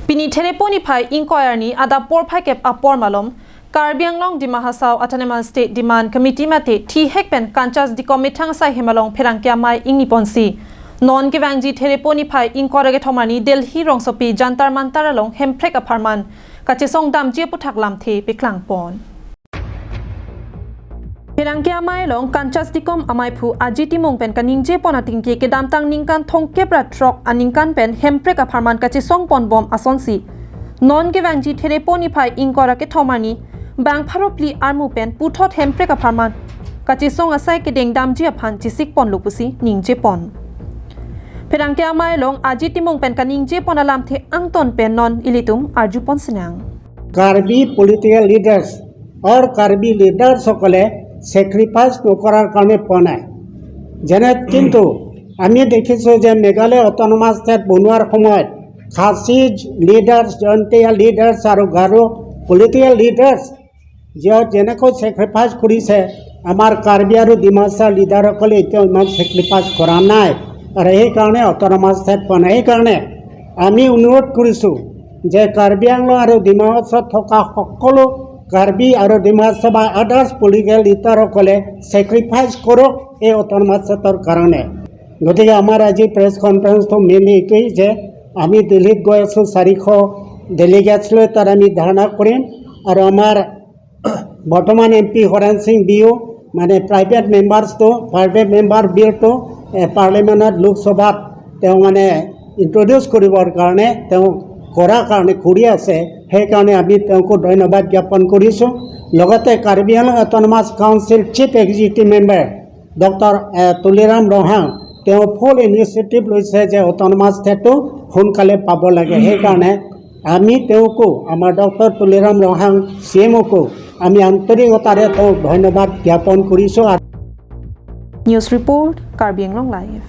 Pini teleponi phai inquiry ni ada por phai kep apor malom Karbi Anglong Dima Hasau Autonomous State Demand Committee mate thi hekpen kanchas di komithang sai hemalong pherangkya mai ingni ponsi non gewangji teleponi phai inquiry ge thomani Delhi rongsopi jantar mantar along hemprek aparman kachesong damje puthak lamthe piklang pon Pherangkya mai long kanchas dikom amai phu ajiti mongpen kaningje ponating ke damtang ningkan thongke pratrok aningkan pen hemprek aparman kachesong pon bom asonsi non gewangji teleponi phai inquiry ke thomani Bang Paropli Armu Pen Putot Hemprek Aparman Kachisong Asai Kedeng Damji Apan Chisik Pon Lupusi Ningje Pon Pherangkya Mai Long Ajitimong Pen Kaningje Pon Alam The Angton Pen Non Ilitum Arju Pon Senang Karbi political leaders or Karbi leaders সকলে sacrifice নকৰাৰ কাৰণে পোৱা যেনে কিন্তু আমি দেখিছো যে Meghalaya autonomous state বনোৱাৰ সময়ত খাচী লিডাৰ্স জয়ন্তীয়া লিডাৰ্স আৰু গাৰো পলিটিক্যাল লিডাৰ্স যেনেকৈ চেক্ৰিফাইচ কৰিছে আমাৰ কাৰ্বি আৰু ডিমাছা লিডাৰসকলে এতিয়াও ইমান চেক্ৰিফাইচ কৰা নাই আৰু সেইকাৰণে অটোনমাস ষ্টেট পোৱা সেইকাৰণে আমি অনুৰোধ কৰিছোঁ যে কাৰ্বি আংলং আৰু ডিমাছাত থকা সকলো কাৰ্বি আৰু ডিমাছা বা আদাৰ্ছ পলিটিক্যাল লিডাৰসকলে চেক্ৰিফাইচ কৰক এই অটোনমাস ষ্টেটৰ কাৰণে গতিকে আমাৰ আজি প্ৰেছ কনফাৰেন্সটো মেইনলি এইটোৱেই যে আমি দিল্লীত গৈ আছোঁ 400 ডেলিগেটছ লৈ তাত আমি ধাৰণা কৰিম আৰু আমাৰ বৰ্তমান এমপি হৰেণ সিং বিও মানে প্ৰাইভেট মেম্বাৰ বিলটো পাৰ্লিমেণ্টত লোকসভাত তেওঁ মানে ইন্ট্ৰডিউচ কৰিবৰ কাৰণে তেওঁ কৰাৰ কাৰণে কৰি আছে সেইকাৰণে আমি তেওঁকো ধন্যবাদ জ্ঞাপন কৰিছোঁ লগতে Karbi Anglong autonomous council chief executive member doctor Tuliram Ronghang তেওঁ ফুল ইনিচিয়েটিভ লৈছে যে অটোনমাস ষ্টেটটো সোনকালে পাব লাগে সেইকাৰণে আমি তেওঁকো আমাৰ ডক্টৰ তুলিৰাম ৰহাং CMকো আমি আন্তৰিকতাৰে তেওঁক ধন্যবাদ জ্ঞাপন কৰিছোঁ News Report Karbi Anglong Live